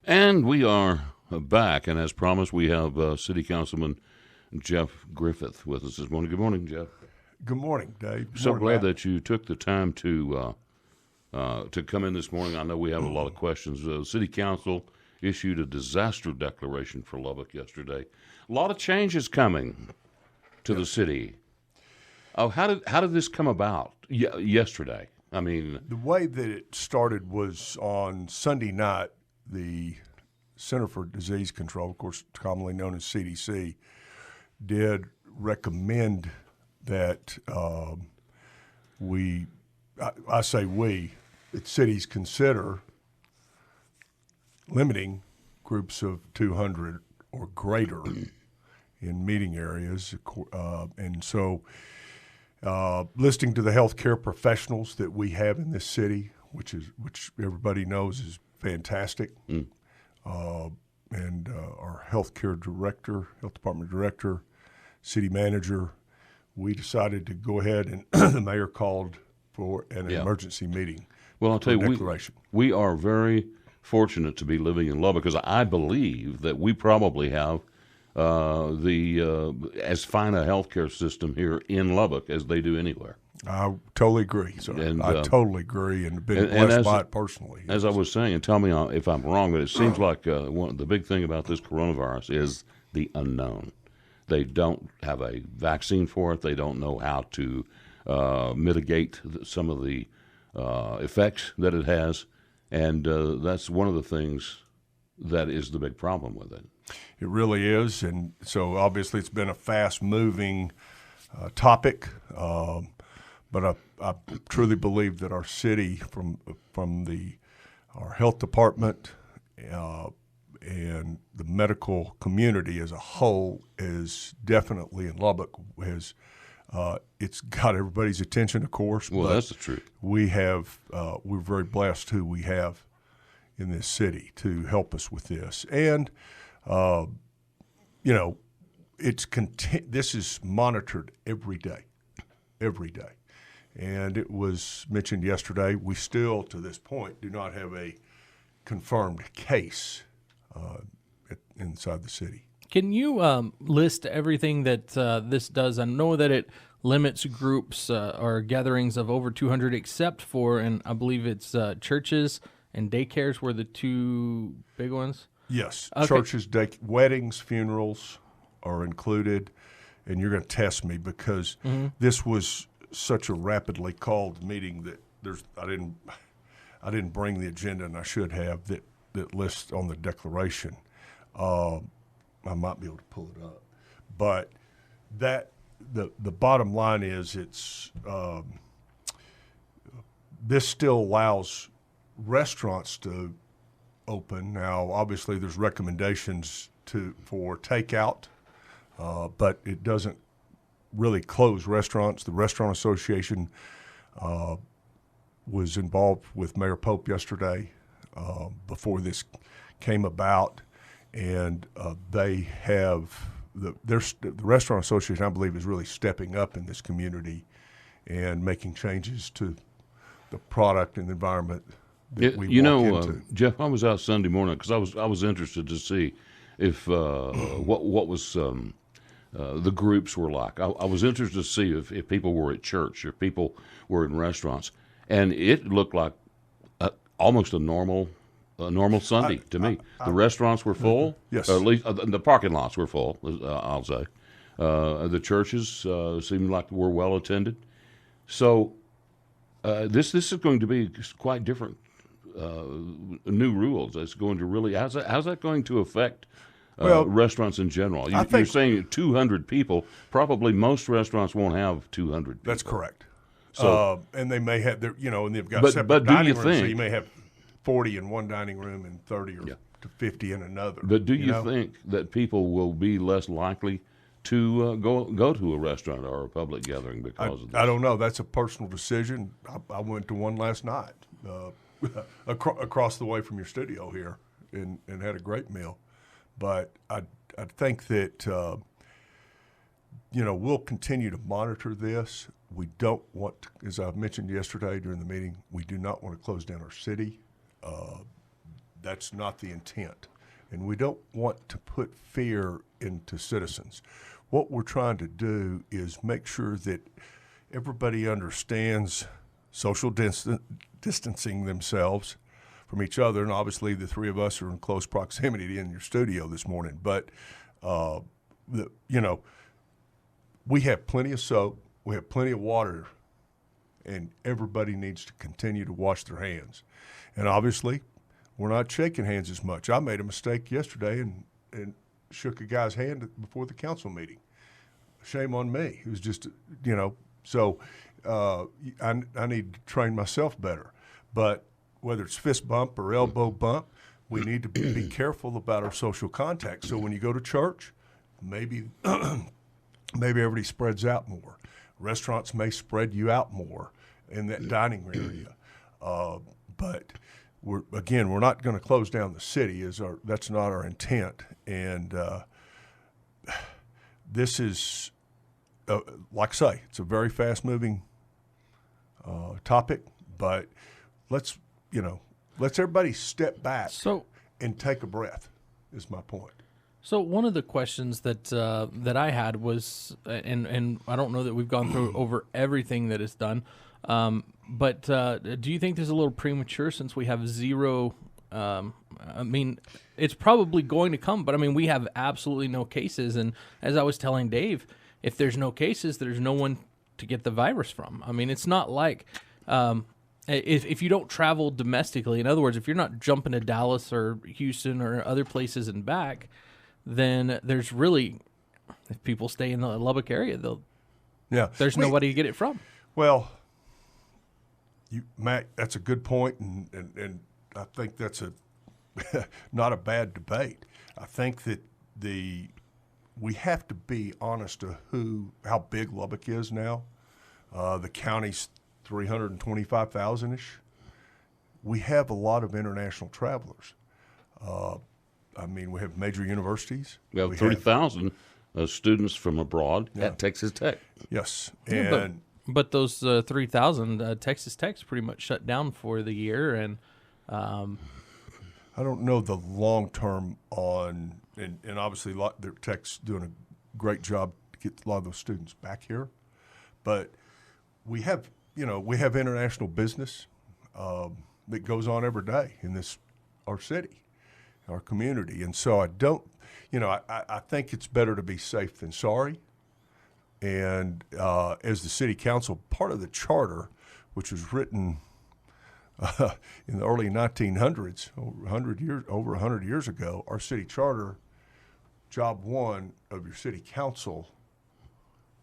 And we are back, and as promised, we have City Councilman Jeff Griffith with us this morning. Good morning, Jeff. Good morning, Dave. Good So morning, glad Matt. that you took the time to come in this morning. I know we have a lot of questions. City Council issued a disaster declaration for Lubbock yesterday. A lot of changes coming to the city. Oh, how did this come about yesterday? I mean, The way that it started was on Sunday night. The Center for Disease Control, of course, commonly known as CDC, did recommend that I say we, that cities consider limiting groups of 200 or greater in meeting areas, and so listing to the healthcare professionals that we have in this city, which everybody knows is fantastic, and our healthcare director, health department director, city manager, we decided to go ahead and the mayor called for an emergency meeting. well, I'll tell you, declaration. we are very fortunate to be living in Lubbock because I believe that we probably have as fine a healthcare system here in Lubbock as they do anywhere. I totally agree, sir. And, I totally agree, and been and blessed by it personally. As I was saying, and tell me if I'm wrong, but it seems like the big thing about this coronavirus is the unknown. They don't have a vaccine for it. They don't know how to mitigate some of the effects that it has, and that's one of the things that is the big problem with it. It really is, and so obviously it's been a fast-moving topic. But I truly believe that our city, from our health department and the medical community as a whole, is definitely in Lubbock it's got everybody's attention, of course. Well, but that's the truth. we're very blessed who we have in this city to help us with this, and this is monitored every day. And it was mentioned yesterday, we still, to this point, do not have a confirmed case inside the city. Can you list everything that this does? I know that it limits groups or gatherings of over 200 except for, and I believe it's churches and daycares were the two big ones? Yes, Okay. churches, weddings, funerals are included. And you're going to test me because this was such a rapidly called meeting that I didn't bring the agenda, and I should have that lists on the declaration. I might be able to pull it up, but the bottom line is this still allows restaurants to open. Now, obviously, there's recommendations for takeout. But it doesn't really close restaurants. The Restaurant Association was involved with Mayor Pope yesterday before this came about, and they have the Restaurant Association, I believe, is really stepping up in this community and making changes to the product and the environment that we walk into. Jeff, I was out Sunday morning because I was interested to see if what was the groups were like. I was interested to see if people were at church, if people were in restaurants, and it looked like almost a normal Sunday to me. The restaurants were full. Yes. Or at least the parking lots were full. I'll say the churches seemed like were well attended. So this is going to be quite different. New rules. It's going to really. How's that going to affect? Restaurants in general. You're saying 200 people. Probably most restaurants won't have 200 people. That's correct. So, and they may have their, and they've got separate dining rooms. So you may have 40 in one dining room and 30 to 50 in another. But do you think that people will be less likely to go to a restaurant or a public gathering because of this? I don't know. That's a personal decision. I went to one last night across the way from your studio here and had a great meal. But I think that, we'll continue to monitor this. We don't want to, as I mentioned yesterday during the meeting, we do not want to close down our city. That's not the intent. And we don't want to put fear into citizens. What we're trying to do is make sure that everybody understands social distancing themselves from each other. And obviously the three of us are in close proximity in your studio this morning. But, we have plenty of soap. We have plenty of water. And everybody needs to continue to wash their hands. And obviously, we're not shaking hands as much. I made a mistake yesterday and shook a guy's hand before the council meeting. Shame on me. It was just, so I need to train myself better. But whether it's fist bump or elbow bump, we need to be careful about our social contact. So when you go to church, maybe everybody spreads out more. Restaurants may spread you out more in that dining area. But we're not going to close down the city. That's not our intent. And this is, like I say, it's a very fast-moving topic. But let's everybody step back and take a breath. Is my point. So one of the questions that I had was, and I don't know that we've gone through over everything that is done, but do you think this is a little premature since we have zero? I mean, it's probably going to come, but I mean, we have absolutely no cases. And as I was telling Dave, if there's no cases, there's no one to get the virus from. I mean, it's not like if you don't travel domestically, in other words, if you're not jumping to Dallas or Houston or other places and back, then there's really, if people stay in the Lubbock area, there's nobody to get it from. Well, Matt, that's a good point, and I think that's not a bad debate. I think that we have to be honest to how big Lubbock is now. The county's 325,000-ish. We have a lot of international travelers. We have major universities. We have 3,000 students from abroad at Texas Tech. Yes. But those 3,000, Texas Tech's pretty much shut down for the year. And I don't know the long term on, and obviously their Tech's doing a great job to get a lot of those students back here. But we have international business that goes on every day in our city. Our community. And so I think it's better to be safe than sorry. And as the city council, part of the charter, which was written in the early 1900s, over 100 years ago, our city charter, job one of your city council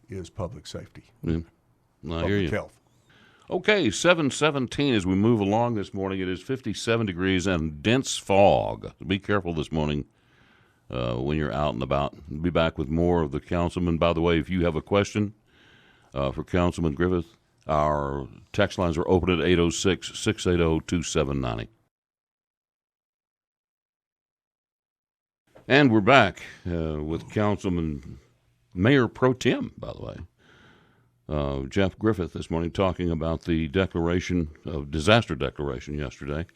is public safety, public health. Okay, 7:17 as we move along this morning. It is 57 degrees and dense fog. Be careful this morning when you're out and about. We'll be back with more of the Councilman. By the way, if you have a question for Councilman Griffith, our text lines are open at 806-680-2790. And we're back with Councilman Mayor Pro Tem, by the way. Jeff Griffith this morning talking about the disaster declaration yesterday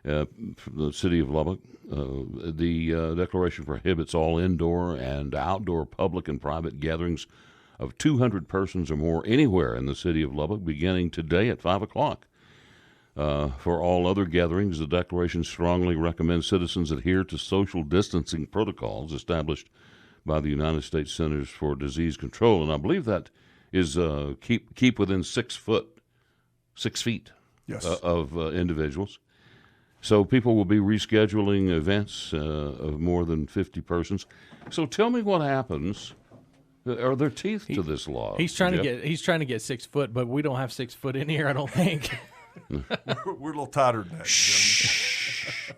from the city of Lubbock. The declaration prohibits all indoor and outdoor public and private gatherings of 200 persons or more anywhere in the city of Lubbock beginning today at 5 o'clock. For all other gatherings, the declaration strongly recommends citizens adhere to social distancing protocols established by the United States Centers for Disease Control. And I believe that is keep within 6 feet yes. Of individuals. So people will be rescheduling events of more than 50 persons. So tell me what happens. Are there teeth to this law? He's trying to get 6 foot, but we don't have 6 foot in here, I don't think. We're a little tighter than that. Shh.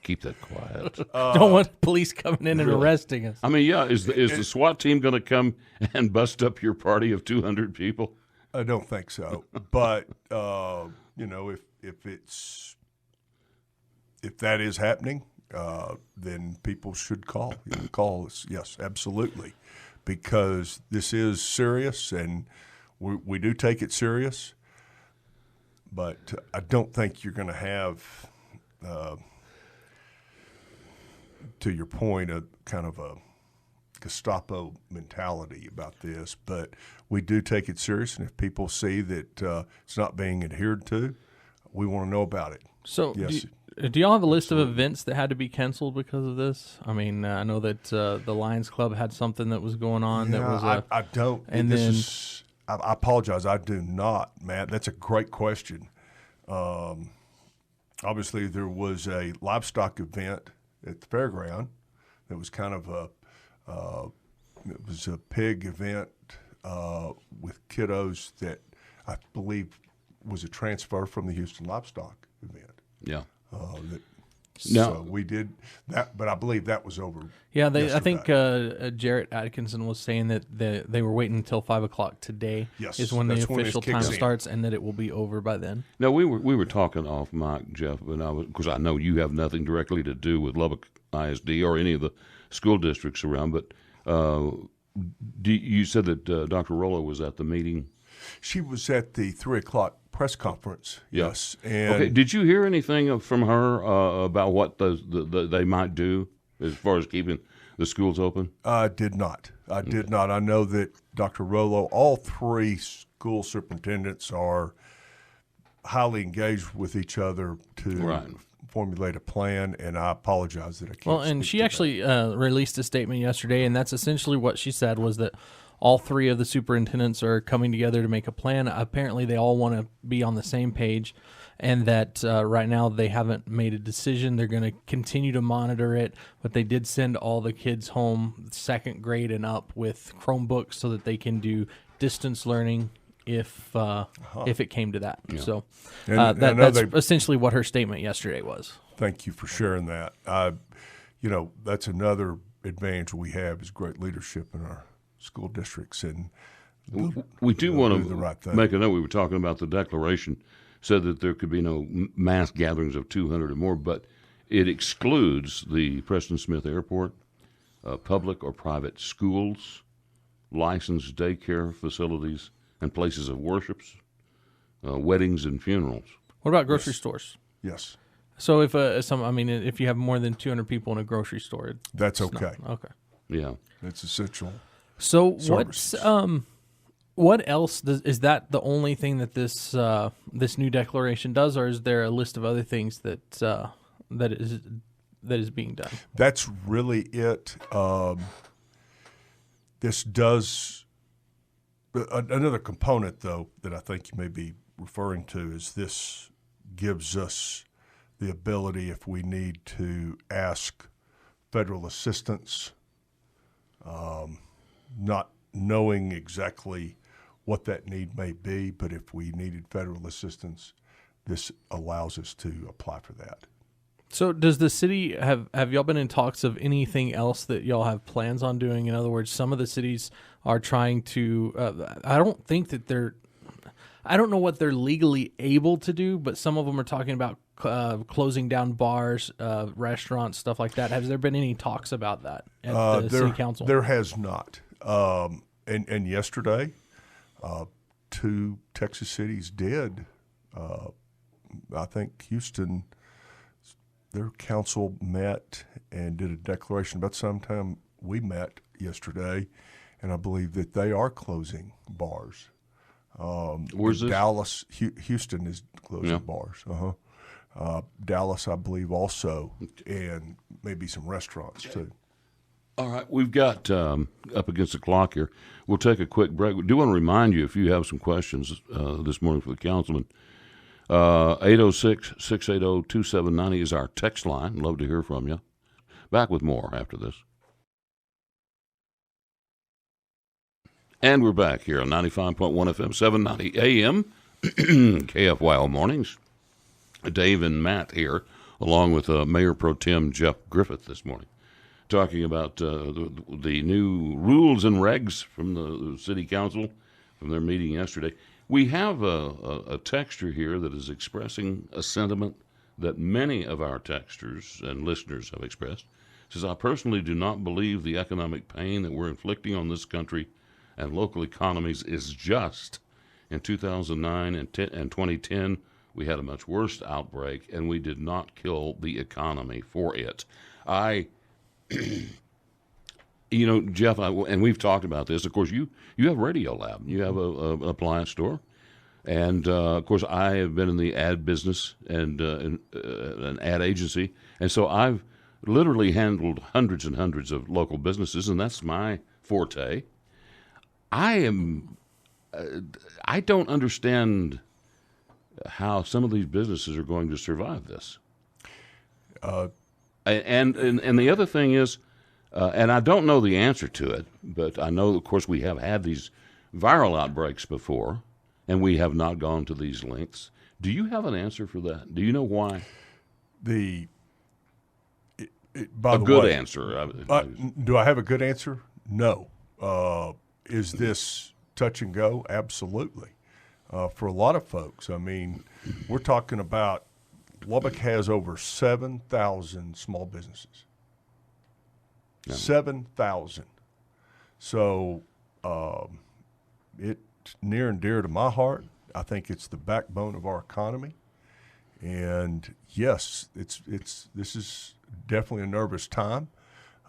Keep that quiet. Don't want police coming in and arresting us. I mean, yeah, is the SWAT team going to come and bust up your party of 200 people? I don't think so. But if that is happening, then people should call. Call us. Yes, absolutely, because this is serious, and we do take it serious. But I don't think you're going to have to your point, a kind of a Gestapo mentality about this, but we do take it serious, and if people see that it's not being adhered to, we want to know about it. So, Yes. do y'all have a list of events that had to be canceled because of this? I mean, I know that the Lions Club had something that was going on. Yeah, that was I don't. and this then- is. I apologize. I do not, Matt. That's a great question. Obviously, there was a livestock event at the fairground that was kind of it was a pig event with kiddos that I believe was a transfer from the Houston livestock event. Yeah. So we did that, but I believe that was over. Yeah, I yesterday. think Jarrett Atkinson was saying that they were waiting until 5 o'clock today. Yes, is when the that's when it official kicks time in. starts, and that it will be over by then. Now we were talking off mic, Jeff, and because I know you have nothing directly to do with Lubbock ISD or any of the school districts around, but you said that Dr. Rollo was at the meeting. She was at the 3 o'clock press conference. Yeah. Yes. And Okay, did you hear anything from her about what they might do as far as keeping the schools open? I did not. I did not. I know that Dr. Rollo, all three school superintendents are highly engaged with each other to Right. formulate a plan, and I apologize that I can't. Well, and speak she to that. actually released a statement yesterday, and that's essentially what she said was that all three of the superintendents are coming together to make a plan. Apparently, they all want to be on the same page, and that right now they haven't made a decision. They're going to continue to monitor it, but they did send all the kids home, second grade and up, with Chromebooks so that they can do distance learning if it came to that. So And I know that's they- essentially what her statement yesterday was. Thank you for sharing that. That's another advantage we have is great leadership in our school districts, and We do want do the right to thing. make a note. We were talking about the declaration said that there could be no mass gatherings of 200 or more, but it excludes the Preston Smith Airport, public or private schools, licensed daycare facilities, and places of worships, weddings and funerals. What about grocery stores? yes, So if you have more than 200 people in a grocery store, that's it's not- okay. okay. Yeah. It's essential. So what's Services. what else is that the only thing that this new declaration does, or is there a list of other things that is being done? That's really it. This does another component, though, that I think you may be referring to is this gives us the ability, if we need to, ask federal assistance, not knowing exactly what that need may be, but if we needed federal assistance, this allows us to apply for that. So does the city have y'all been in talks of anything else that y'all have plans on doing? In other words, some of the cities are trying to. I don't know what they're legally able to do, but some of them are talking about closing down bars, restaurants, stuff like that. Has there been any talks about that at the city council? There has not. And yesterday, 2 Texas cities did. I think Houston, their council met and did a declaration about the same time we met yesterday, and I believe that they are closing bars. Where's this? Dallas, Houston is closing Yeah. bars. Dallas, I believe, also, and maybe some restaurants too. All right, we've got up against the clock here. We'll take a quick break. We do want to remind you, if you have some questions this morning for the councilman, 806-680-2790 is our text line. Love to hear from you. Back with more after this. And we're back here on 95.1 FM, 790 AM, KFYO Mornings. Dave and Matt here, along with Mayor Pro Tem Jeff Griffith this morning, talking about the new rules and regs from the city council from their meeting yesterday. We have a texter here that is expressing a sentiment that many of our texters and listeners have expressed. It says, I personally do not believe the economic pain that we're inflicting on this country and local economies is just. In 2009 and 2010, we had a much worse outbreak, and we did not kill the economy for it. I You know, Jeff, and we've talked about this. Of course, you have Radio Lab. You have an appliance store. And, of course, I have been in the ad business and an ad agency. And so I've literally handled hundreds and hundreds of local businesses, and that's my forte. I don't understand how some of these businesses are going to survive this. And the other thing is, and I don't know the answer to it, but I know, of course, we have had these viral outbreaks before, and we have not gone to these lengths. Do you have an answer for that? Do you know why? By a the good way, answer. do I have a good answer? No. Is this touch and go? Absolutely. For a lot of folks, I mean, we're talking about Lubbock has over 7,000 small businesses. Yeah. 7,000. So it's near and dear to my heart. I think it's the backbone of our economy. And yes, this is definitely a nervous time.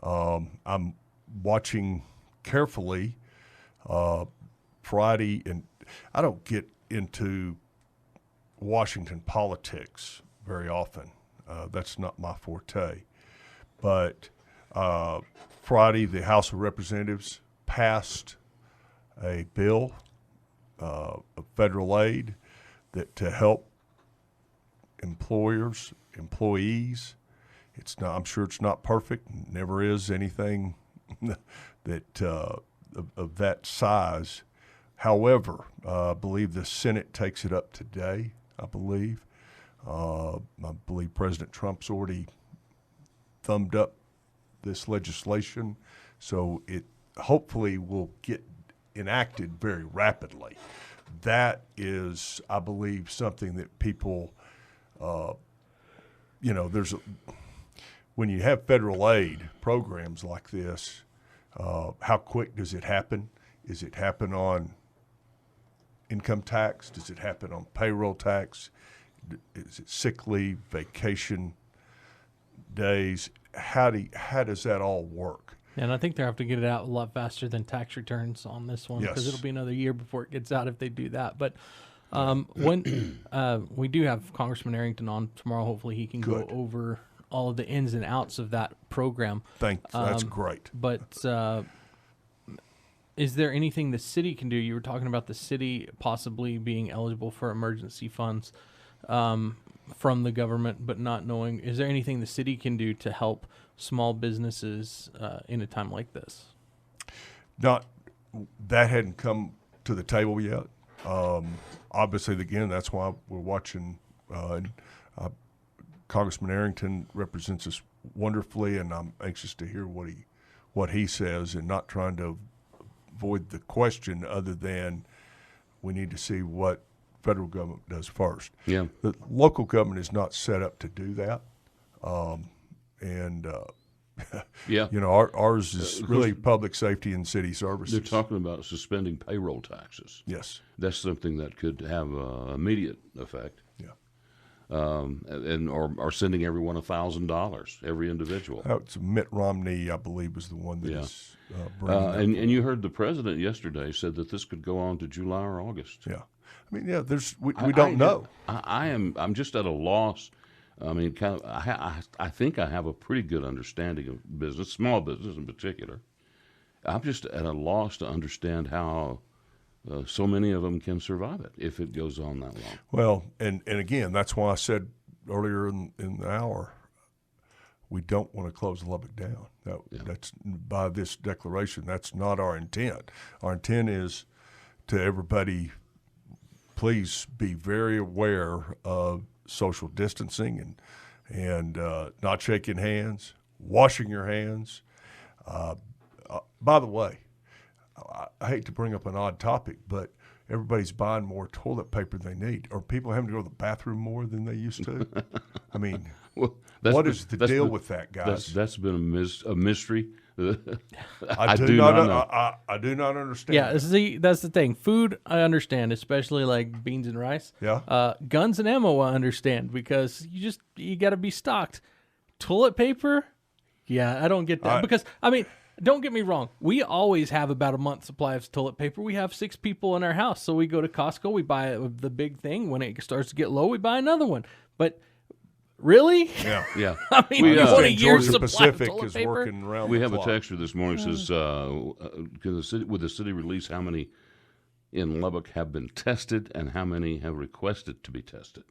I'm watching carefully Friday, and I don't get into Washington politics very often. That's not my forte. But Friday, the House of Representatives passed a bill of federal aid to help employees. It's not. I'm sure it's not perfect. Never is anything that of that size. However, I believe the Senate takes it up today. I believe President Trump's already thumbed up this legislation, so it hopefully will get enacted very rapidly. That is, I believe, something that people, when you have federal aid programs like this, how quick does it happen? Does it happen on income tax? Does it happen on payroll tax? Is it sick leave, vacation days? How does that all work? And I think they have to get it out a lot faster than tax returns on this one, because it'll be another year before it gets out if they do that. But when we do have Congressman Arrington on tomorrow, hopefully he can go over all of the ins and outs of that program. That's great. But is there anything the city can do? You were talking about the city possibly being eligible for emergency funds from the government, but not knowing. Is there anything the city can do to help small businesses in a time like this? That hadn't come to the table yet. Obviously, again, that's why we're watching. Congressman Arrington represents us wonderfully, and I'm anxious to hear what he says, and not trying to avoid the question other than we need to see what federal government does first. Yeah. The local government is not set up to do that. Ours is really public safety and city services. They're talking about suspending payroll taxes. Yes. That's something that could have immediate effect. Yeah. Or sending everyone $1,000, every individual. It's Mitt Romney, I believe, was the one that is bringing that. And you heard the president yesterday said that this could go on to July or August. Yeah. I mean, we don't know. I'm just at a loss. I mean, I think I have a pretty good understanding of business, small business in particular. I'm just at a loss to understand how so many of them can survive it if it goes on that long. Well, and again, that's why I said earlier in the hour, we don't want to close Lubbock down. That's by this declaration. That's not our intent. Our intent is to everybody, please be very aware of social distancing and not shaking hands, washing your hands. By the way, I hate to bring up an odd topic, but everybody's buying more toilet paper than they need. Are people having to go to the bathroom more than they used to? I mean, what is the deal with that, guys? That's been a mystery. I do not understand. Yeah, see, that's the thing. Food, I understand, especially like beans and rice. Yeah. Guns and ammo, I understand, because you got to be stocked. Toilet paper, Yeah, I don't get that because I mean, don't get me wrong. We always have about a month's supply of toilet paper. We have 6 people in our house, so we go to Costco. We buy the big thing. When it starts to get low, we buy another one. But really, Yeah. I mean, We, you want a year's Georgia supply Pacific of toilet is paper? working around We the have a clock. texter this morning says, would the city release how many in Lubbock have been tested and how many have requested to be tested?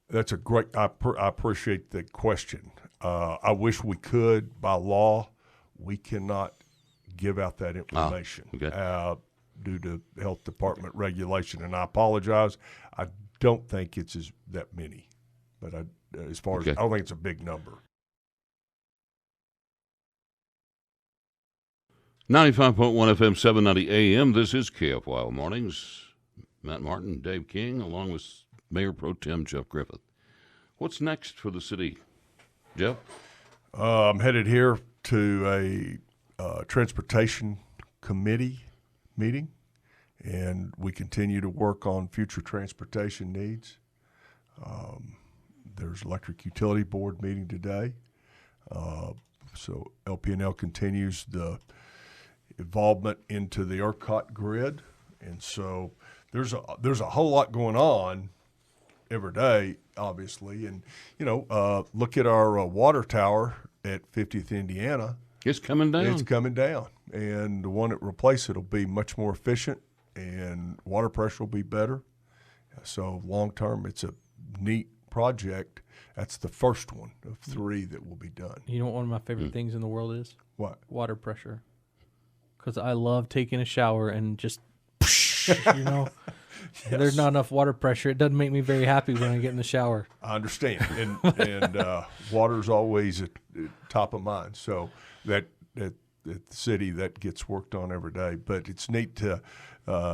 That's a great. I appreciate the question. I wish we could. By law, we cannot give out that information due to health department regulation, and I apologize. I don't think it's that many, but as far as I don't think it's a big number. 95.1 FM, 790 AM. This is KFYO Mornings. Matt Martin, Dave King, along with Mayor Pro Tem Jeff Griffith. What's next for the city, Jeff? I'm headed here to a transportation committee meeting, and we continue to work on future transportation needs. There's electric utility board meeting today, so LP&L continues the involvement into the ERCOT grid, and so there's a whole lot going on every day, obviously. And look at our water tower at 50th Indiana. It's coming down. It's coming down, and the one that replaces it will be much more efficient, and water pressure will be better. So long term, it's a neat project. That's the first one of 3 that will be done. You know what one of my favorite things in the world is? What? Water pressure. Because I love taking a shower and just, there's not enough water pressure. It doesn't make me very happy when I get in the shower. I understand, and water's always at top of mind. So that at the city that gets worked on every day. But it's neat to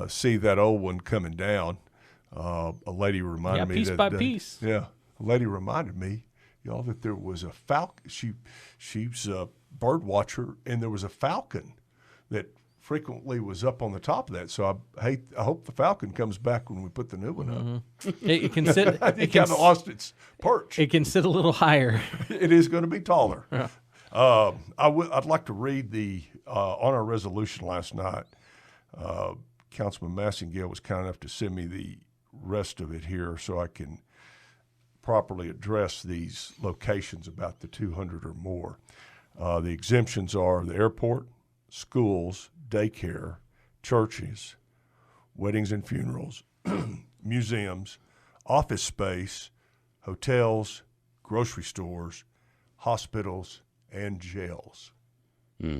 see that old one coming down. A lady reminded me piece by piece. Yeah, a lady reminded me, y'all, that there was a falcon. She's a bird watcher, and there was a falcon that frequently was up on the top of that. So I hope the falcon comes back when we put the new one up. It can sit. I think it kind of lost its perch. It can sit a little higher. It is going to be taller. Yeah. I'd like to read the on our resolution last night. Councilman Massingale was kind enough to send me the rest of it here so I can properly address these locations about the 200 or more. The exemptions are the airport, schools, daycare, churches, weddings and funerals, museums, office space, hotels, grocery stores, hospitals, and jails. Yeah.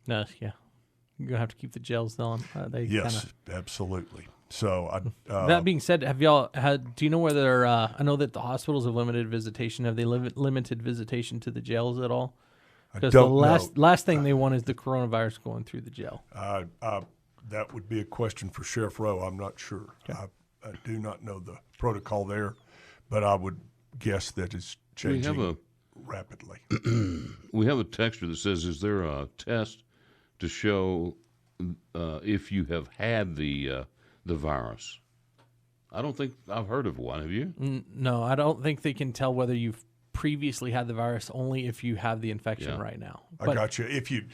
You're going to have to keep the jails on. Yes, absolutely. So, that being said, have y'all had? Do you know whether? I know that the hospitals have limited visitation. Have they limited visitation to the jails at all? Because the last thing they want is the coronavirus going through the jail. That would be a question for Sheriff Rowe. I'm not sure. Okay. I do not know the protocol there, but I would guess that it's changing rapidly. We have a texter that says, "Is there a test to show if you have had the virus?" I don't think I've heard of one. Have you? No, I don't think they can tell whether you've previously had the virus, only if you have the infection right now. I got you. If you'd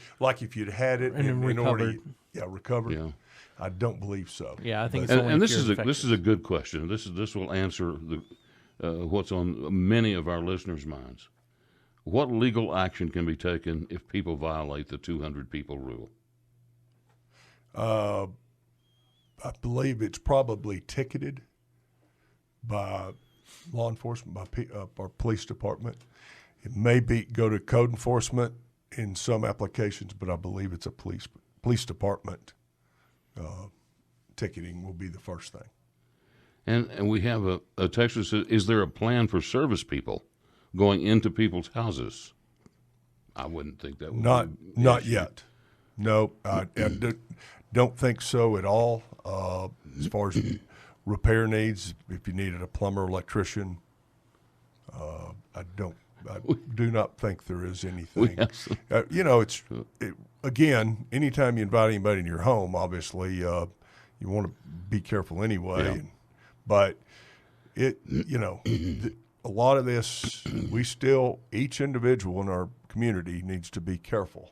had it and recovered. Recovered. Yeah. I don't believe so. Yeah, I think it's and this is a good question. This will answer what's on many of our listeners' minds. What legal action can be taken if people violate the 200 people rule? I believe it's probably ticketed by law enforcement, by our police department. It may go to code enforcement in some applications, but I believe it's a police department ticketing will be the first thing. And we have a text that says, "Is there a plan for service people going into people's houses?" I wouldn't think that would be not yet. No, I don't think so at all. As far as repair needs, if you needed a plumber, electrician, I do not think there is anything. Again, anytime you invite anybody in your home, obviously you want to be careful anyway. Yeah. But a lot of this, each individual in our community needs to be careful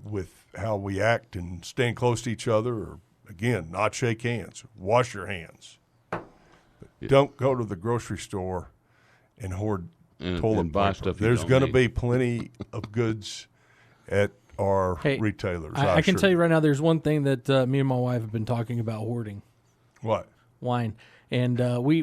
with how we act and stand close to each other, or, again, not shake hands. Wash your hands. But don't go to the grocery store and hoard toilet and buy paper. stuff you There's don't going to need. be plenty of goods at our retailers. I can tell you right now, there's one thing that me and my wife have been talking about hoarding. What? Wine. And we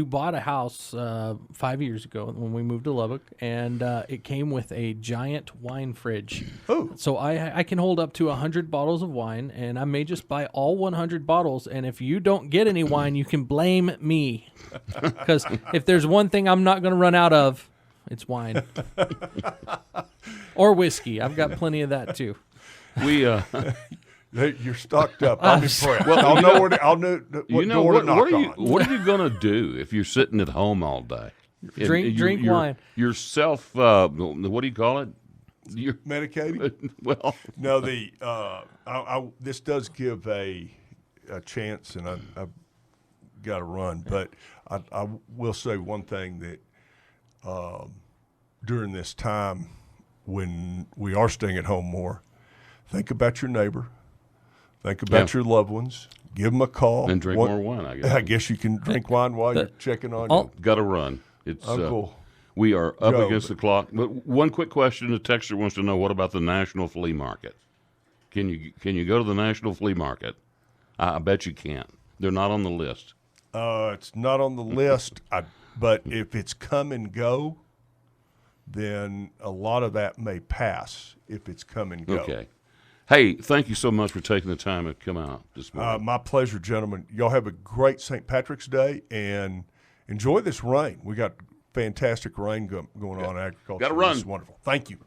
bought a house 5 years ago when we moved to Lubbock, and it came with a giant wine fridge. Oh. So I can hold up to 100 bottles of wine, and I may just buy all 100 bottles. And if you don't get any wine, you can blame me, because if there's one thing I'm not going to run out of, it's wine or whiskey. I've got plenty of that too. We You're stocked up. I'm impressed. I'll know where to, I'll know what door to knock on. what are you going to do if you're sitting at home all day? And Drink wine. You're self, what do you call it? You're Medicated? well. No, this does give a chance, and I've got to run. But I will say one thing that during this time when we are staying at home more, think about your neighbor. Think about your loved ones. Give them a call. And drink more wine, I guess. I guess you can drink wine while you're checking on your Got to run. It's Uncle. We are up Joe, against the clock. But one quick question: the texter wants to know, what about the National Flea Market? Can you go to the National Flea Market? I bet you can't. They're not on the list. It's not on the list, but if it's come and go, then a lot of that may pass if it's come and go. Okay. Hey, thank you so much for taking the time to come out this morning. My pleasure, gentlemen. Y'all have a great St. Patrick's Day and enjoy this rain. We got fantastic rain going on in agriculture. Gotta run. It's wonderful. Thank you.